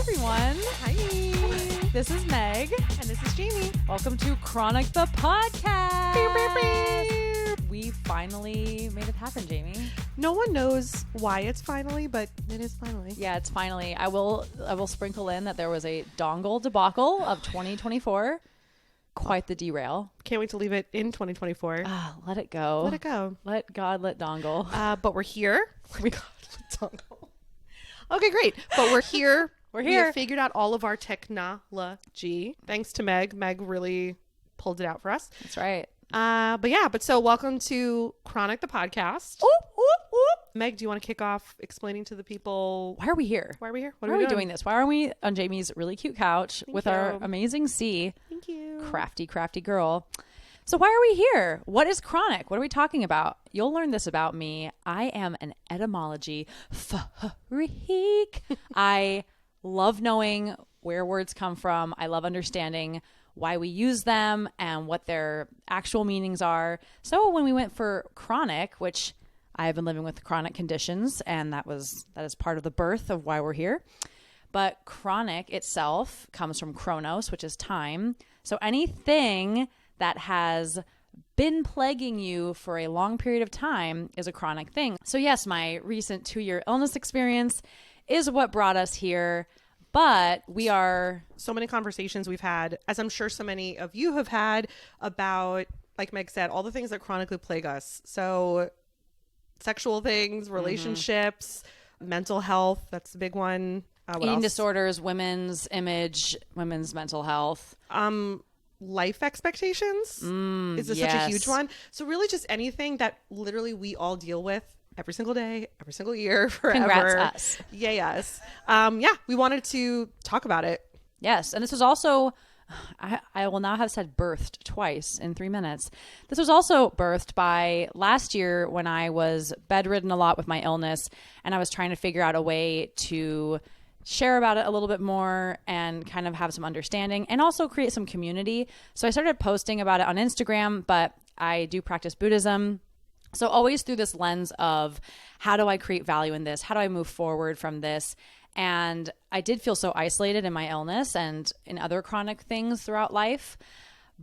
everyone. Hi. This is Meg. And this is Jamie. Welcome to Chronic the Podcast. Beep, beep, beep. We finally made it happen, Jamie. No one knows why it's finally, but it is finally. Yeah, it's finally. I will sprinkle in that there was a dongle debacle of 2024. Quite the derail. Can't wait to leave it in 2024. Let it go. Let it go. Let God let dongle. But we're here. God, let dongle. Okay, great. But we're here. We're We here. have figured out all of our technology. Thanks to Meg. Meg really pulled it out for us. That's right. So welcome to Chronic the Podcast. Oop, oop, oop. Meg, do you want to kick off explaining to the people Why are we here? why are we here? Why are we doing this? Why are we on Jamie's really cute couch with our you. amazing C? Thank you. Crafty girl. So why are we here? What is chronic? What are we talking about? You'll learn this about me. I am an etymology freak. I love knowing where words come from. I love understanding why we use them and what their actual meanings are. So when we went for chronic, which I have been living with chronic conditions, and that is part of the birth of why we're here. But chronic itself comes from chronos, which is time. So anything that has been plaguing you for a long period of time is a chronic thing. So yes, my recent 2-year illness experience is what brought us here. But we are... So many conversations we've had, as I'm sure so many of you have had, about, like Meg said, all the things that chronically plague us. So sexual things, relationships, mental health, that's the big one. Eating disorders, women's image, women's mental health. Life expectations is such a huge one. So really just anything that literally we all deal with every single day, every single year, forever. Congrats us. Yeah, yes. We wanted to talk about it. Yes. And this was also, I will now have said birthed twice in 3 minutes. This was also birthed by last year when I was bedridden a lot with my illness, and I was trying to figure out a way to share about it a little bit more and kind of have some understanding and also create some community. So I started posting about it on Instagram, but I do practice Buddhism. So always through this lens of how do I create value in this? How do I move forward from this? And I did feel so isolated in my illness and in other chronic things throughout life.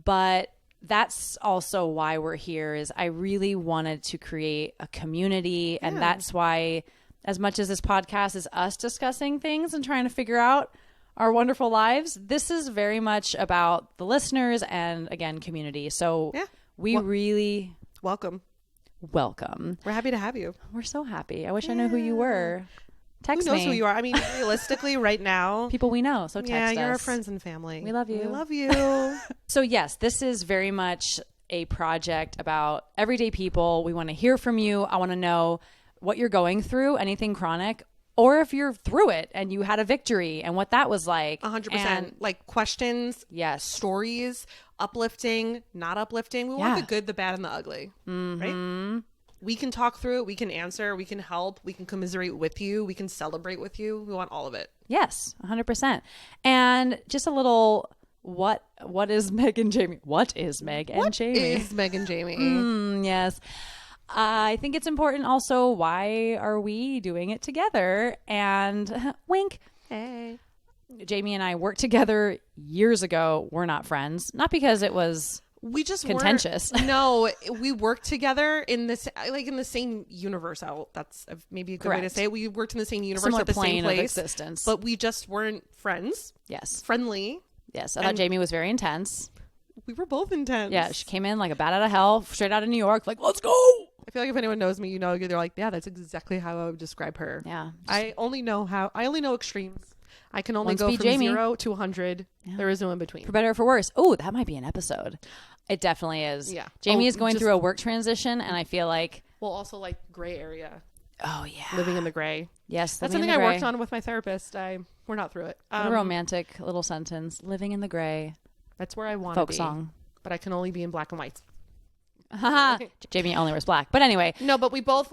But that's also why we're here, is I really wanted to create a community. And that's why, as much as this podcast is us discussing things and trying to figure out our wonderful lives, this is very much about the listeners and, again, community. So we really... Welcome. We're happy to have you. We're so happy. I wish I knew who you were. Text me. Who knows who you are? I mean, realistically, right now, people we know. So text us. Yeah, you're our friends and family. We love you. We love you. So yes, this is very much a project about everyday people. We want to hear from you. I want to know what you're going through, anything chronic, or if you're through it and you had a victory and what that was like. 100%. Like questions, yes, stories, uplifting, not uplifting. We want the good, the bad, and the ugly. Right? We can talk through it. We can answer. We can help. We can commiserate with you. We can celebrate with you. We want all of it. Yes, 100%. And just a little, what is Meg and Jamie? What is Meg and Jamie? What is Meg and Jamie? Yes. I think it's important also, why are we doing it together? And wink. Hey. Jamie and I worked together years ago. We're not friends. Not because it was contentious. No, we worked together in this, like in the same universe. That's maybe a good way to say it. We worked in the same universe Similar at the plane same place, of existence. but we just weren't friends. Yes. Friendly. Yes. I thought Jamie was very intense. We were both intense. Yeah. She came in like a bat out of hell, straight out of New York. Like, let's go. I feel like if anyone knows me, you know, they're like, yeah, that's exactly how I would describe her. Yeah. I only know extremes. I can only go from Jamie. 0 to 100. Yeah. There is no in between. For better or for worse. Oh, that might be an episode. It definitely is. Yeah. Jamie is going through a work transition, and I feel like... Well, also like gray area. Oh, yeah. Living in the gray. Yes. That's something I worked on with my therapist. We're not through it. What a romantic little sentence. Living in the gray. That's where I want to be. Folk song. But I can only be in black and white. Jamie only wears black. But anyway. No, but we both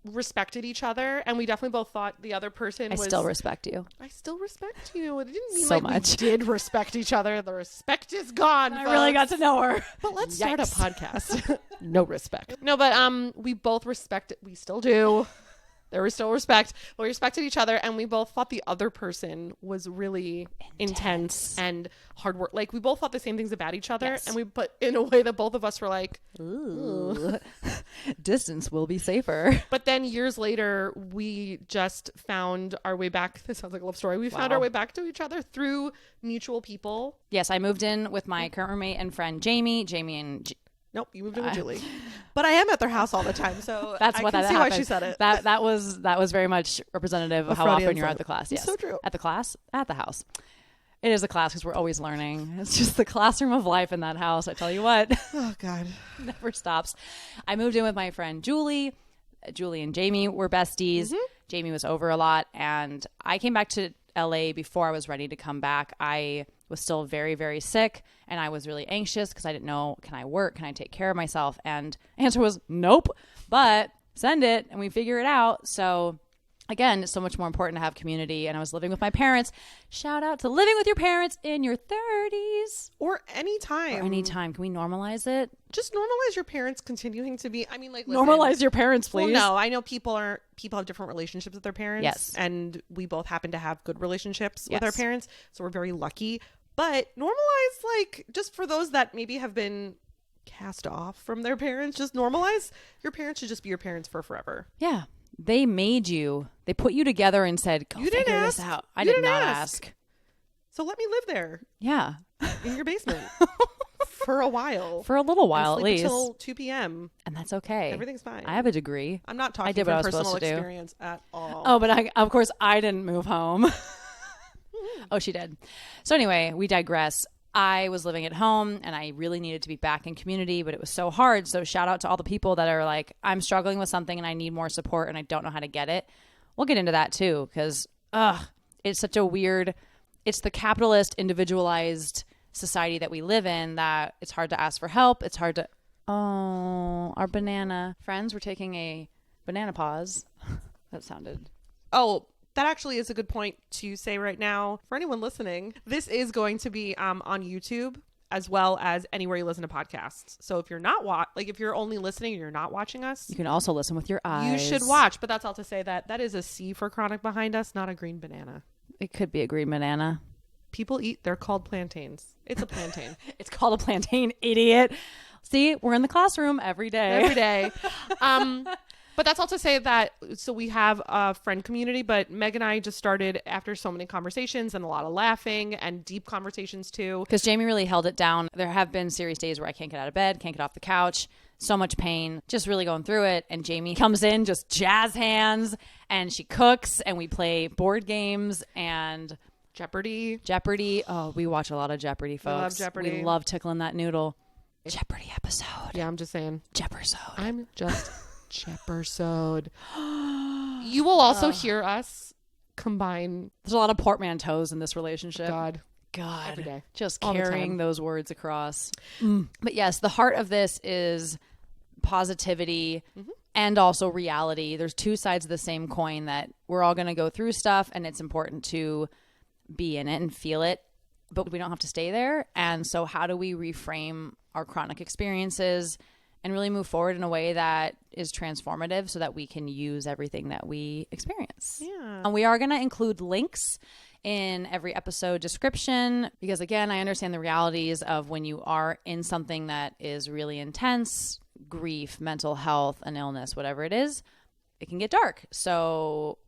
respected each other, and we definitely both thought the other person was... I still respect you. I still respect you. It didn't mean so like much. we did respect each other. The respect is gone. I really got to know her. But let's start a podcast. No respect. No, but we both respect it. We still do. There was still respect. We respected each other, and we both thought the other person was really intense and hard work. Like, we both thought the same things about each other, and we put in a way that both of us were like, ooh. Distance will be safer. But then years later, we just found our way back. This sounds like a love story. We found our way back to each other through mutual people. Yes, I moved in with my current roommate and friend Jamie. Nope, you moved in with Julie. But I am at their house all the time, so that's I what can that see happened. why she said it. That was very much representative of how often you're at the class. Yes, so true. At the class, at the house. It is a class because we're always learning. It's just the classroom of life in that house. I tell you what. Oh God, never stops. I moved in with my friend Julie. Julie and Jamie were besties. Mm-hmm. Jamie was over a lot, and I came back to LA before I was ready to come back. I was still very, very sick, and I was really anxious because I didn't know, can I work? Can I take care of myself? And the answer was nope, but send it and we figure it out. So again, it's so much more important to have community. And I was living with my parents. Shout out to living with your parents in your 30s. Or anytime. Can we normalize it? Just normalize your parents continuing to be, I mean, like, listen, normalize your parents, please. Well, no, I know people have different relationships with their parents. Yes. And we both happen to have good relationships with our parents. So we're very lucky. But normalize, like, just for those that maybe have been cast off from their parents, just normalize your parents should just be your parents for forever. Yeah. They made you. They put you together and said, go figure this out. I did not ask. So let me live there. Yeah. In your basement. For a while. For a little while, at least. Until 2 p.m. And that's okay. Everything's fine. I have a degree. I'm not talking from personal experience at all. Oh, but of course I didn't move home. Oh, she did. So anyway, we digress. I was living at home and I really needed to be back in community, but it was so hard. So shout out to all the people that are like, I'm struggling with something and I need more support and I don't know how to get it. We'll get into that too, because it's such a weird, it's the capitalist, individualized society that we live in that it's hard to ask for help. It's hard to, our banana friends, we're taking a banana pause. That sounded. Oh, that actually is a good point to say right now. For anyone listening, this is going to be on YouTube as well as anywhere you listen to podcasts. So if you're not if you're only listening and you're not watching us, you can also listen with your eyes. You should watch, but that's all to say that is a C for chronic behind us, not a green banana. It could be a green banana. People they're called plantains. It's a plantain. It's called a plantain, idiot. See, we're in the classroom every day. But that's all to say that, so we have a friend community, but Meg and I just started after so many conversations and a lot of laughing and deep conversations too. Because Jamie really held it down. There have been serious days where I can't get out of bed, can't get off the couch, so much pain, just really going through it. And Jamie comes in, just jazz hands, and she cooks, and we play board games and Jeopardy. Oh, we watch a lot of Jeopardy, folks. We love Jeopardy. We love tickling that noodle. Jeopardy episode. Yeah, I'm just saying. Jeoparsode. I'm just... Jeoparsode. You will also hear us combine. There's a lot of portmanteaus in this relationship. God. Every day. Just all carrying those words across. But yes, the heart of this is positivity and also reality. There's two sides of the same coin that we're all going to go through stuff, and it's important to be in it and feel it, but we don't have to stay there. And so how do we reframe our chronic experiences and really move forward in a way that is transformative so that we can use everything that we experience? Yeah. And we are going to include links in every episode description because, again, I understand the realities of when you are in something that is really intense, grief, mental health, an illness, whatever it is, it can get dark. So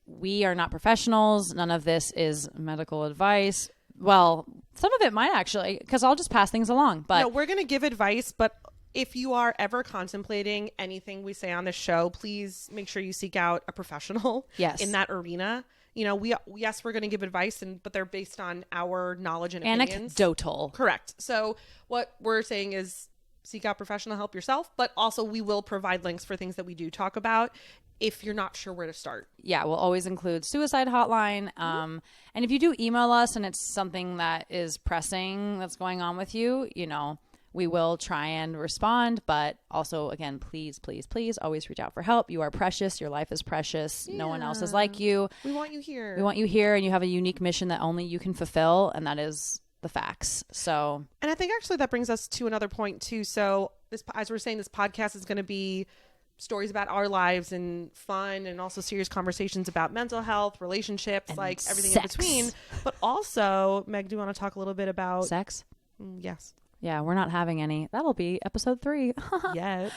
we are not professionals. None of this is medical advice. Well, some of it might actually, because I'll just pass things along. But no, we're going to give advice, but if you are ever contemplating anything we say on the show, please make sure you seek out a professional in that arena. You know, we're going to give advice, but they're based on our knowledge and opinions. Anecdotal. Correct. So what we're saying is seek out professional help yourself, but also we will provide links for things that we do talk about if you're not sure where to start. Yeah, we'll always include suicide hotline. And if you do email us and it's something that is pressing that's going on with you, you know, we will try and respond, but also, again, please, please, please always reach out for help. You are precious. Your life is precious. Yeah. No one else is like you. We want you here. We want you here, and you have a unique mission that only you can fulfill, and that is the facts. So, and I think actually that brings us to another point too. So as we're saying, this podcast is going to be stories about our lives and fun, and also serious conversations about mental health, relationships, and like everything sex. in between. But also, Meg, do you want to talk a little bit about Sex? Yes. Yeah, we're not having any. That'll be episode 3. Yet.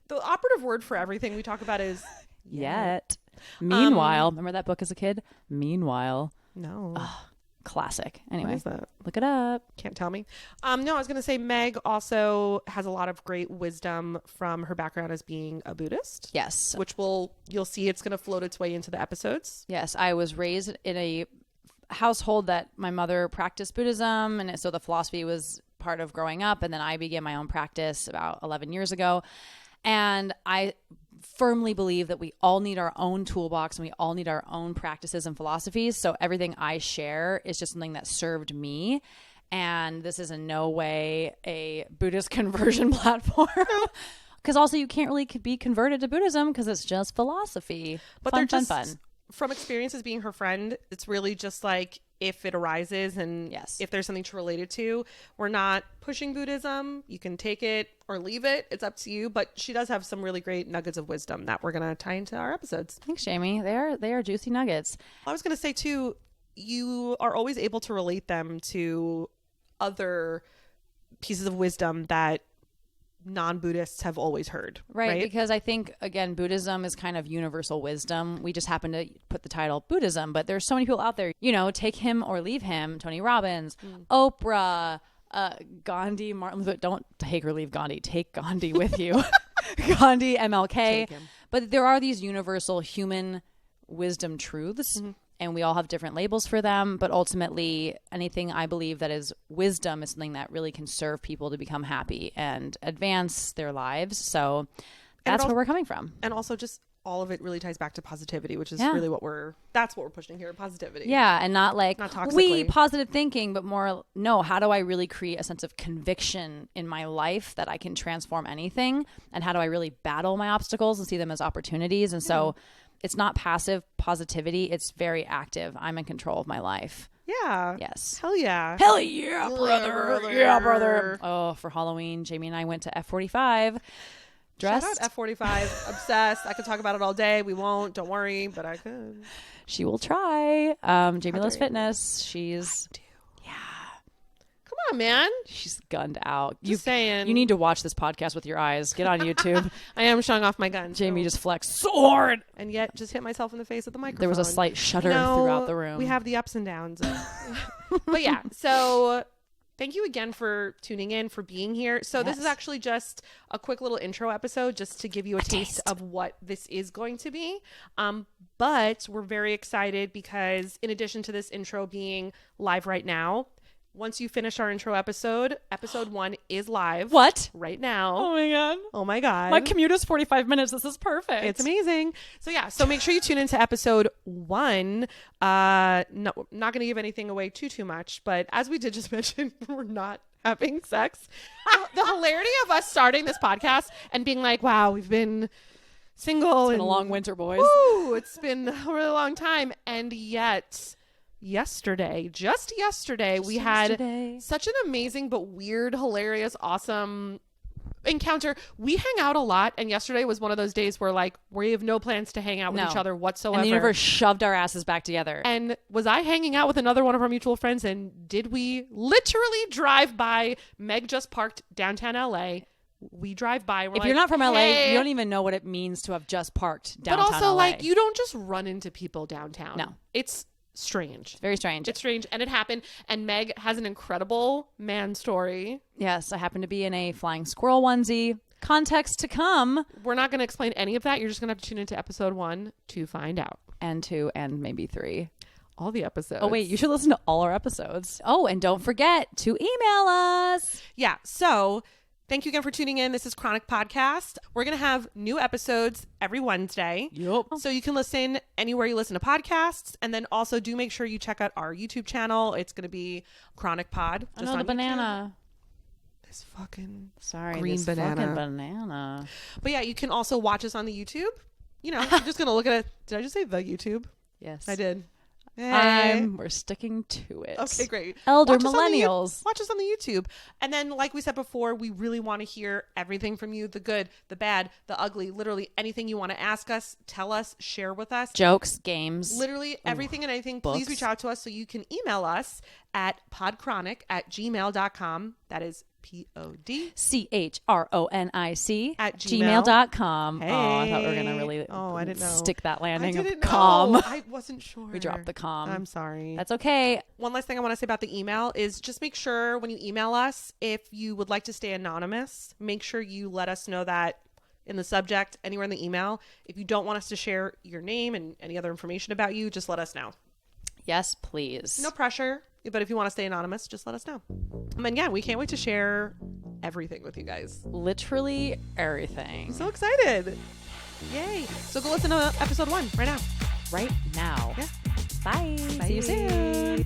The operative word for everything we talk about is Yet. Meanwhile, remember that book as a kid? Meanwhile. No. Classic. Anyway, What is that? look it up. Can't tell me. No, I was going to say Meg also has a lot of great wisdom from her background as being a Buddhist. Yes. Which you'll see it's going to float its way into the episodes. Yes, I was raised in a household that my mother practiced Buddhism, and so the philosophy was part of growing up, and then I began my own practice about 11 years ago. And I firmly believe that we all need our own toolbox and we all need our own practices and philosophies. So everything I share is just something that served me. And this is in no way a Buddhist conversion platform. Because also you can't really be converted to Buddhism because it's just philosophy. But fun, they're fun, just, fun. From experiences being her friend, it's really just like if it arises and if there's something to relate it to. We're not pushing Buddhism. You can take it or leave it. It's up to you. But she does have some really great nuggets of wisdom that we're going to tie into our episodes. Thanks, Jamie. They are juicy nuggets. I was going to say, too, you are always able to relate them to other pieces of wisdom that non-Buddhists have always heard. Right, because I think, again, Buddhism is kind of universal wisdom. We just happen to put the title Buddhism, but there's so many people out there, take him or leave him. Tony Robbins, Oprah, Gandhi, Martin Luther. Don't take or leave Gandhi. Take Gandhi with you. Gandhi, MLK. But there are these universal human wisdom truths. And we all have different labels for them. But ultimately, anything I believe that is wisdom is something that really can serve people to become happy and advance their lives. So that's where we're coming from. And also just all of it really ties back to positivity, which is really that's what we're pushing here, positivity. Yeah, and not like, not toxically. Positive thinking, but more, no, how do I really create a sense of conviction in my life that I can transform anything? And how do I really battle my obstacles and see them as opportunities? And so it's not passive positivity. It's very active. I'm in control of my life. Yeah. Yes. Hell yeah. Hell yeah, brother. Yeah, brother. Oh, for Halloween, Jamie and I went to F45. Dressed. Shout out F45. Obsessed. I could talk about it all day. We won't. Don't worry, but I could. She will try. Jamie loves fitness. She's... Come on, man. She's gunned out. Just saying. You need to watch this podcast with your eyes. Get on YouTube. I am showing off my gun. Jamie just flexed so hard. And yet just hit myself in the face with the microphone. There was a slight shudder throughout the room. We have the ups and downs. But yeah, so thank you again for tuning in, for being here. So this is actually just a quick little intro episode just to give you a taste of what this is going to be. But we're very excited because in addition to this intro being live right now, once you finish our intro episode 1 is live. What? Right now. Oh my God. Oh my God. My commute is 45 minutes. This is perfect. It's amazing. So yeah, so make sure you tune into episode 1. No, not going to give anything away too much, but as we did just mention, we're not having sex. The hilarity of us starting this podcast and being like, wow, we've been single. It's been a long winter, boys. Woo, it's been a really long time. And yet... just yesterday, we had such an amazing but weird, hilarious, awesome encounter. We hang out a lot, and yesterday was one of those days where like we have no plans to hang out with each other whatsoever. And the universe shoved our asses back together. And was I hanging out with another one of our mutual friends, and did we literally drive by? Meg just parked downtown LA. We drive by. We're if you're not from LA, you don't even know what it means to have just parked downtown LA. But also, like, you don't just run into people downtown. No. It's strange. Very strange. It's strange. And it happened. And Meg has an incredible man story. Yes, I happen to be in a flying squirrel onesie. Context to come. We're not going to explain any of that. You're just going to have to tune into episode 1 to find out. And 2 and maybe 3. All the episodes. Oh, wait. You should listen to all our episodes. Oh, and don't forget to email us. Yeah. So... thank you again for tuning in. This is Chronic Podcast. We're going to have new episodes every Wednesday. Yep. So you can listen anywhere you listen to podcasts. And then also do make sure you check out our YouTube channel. It's going to be Chronic Pod. I know the banana. This fucking green banana. But yeah, you can also watch us on the YouTube. You know, I'm just going to look at it. Did I just say the YouTube? Yes. I did. We're sticking to it. Okay, great. Elder Watch us on the millennials. watch us on the YouTube. And then, like we said before, we really want to hear everything from you, the good, the bad, the ugly, literally anything you want to ask us, tell us, share with us. Jokes, games. Literally everything and anything. Please reach out to us so you can email us at podchronic@gmail.com. That is PODCHRONIC at gmail. gmail.com. Hey. Oh, I thought we were going to really I didn't know. stick that landing I of didn't calm. know. I wasn't sure. We dropped the calm. I'm sorry. That's okay. One last thing I want to say about the email is just make sure when you email us, if you would like to stay anonymous, make sure you let us know that in the subject, anywhere in the email. If you don't want us to share your name and any other information about you, just let us know. Yes, please. No pressure. But if you want to stay anonymous, just let us know. And yeah, we can't wait to share everything with you guys. Literally everything. I'm so excited. Yay. So go listen to episode 1 right now. Right now. Yeah. Bye. Bye. See you soon.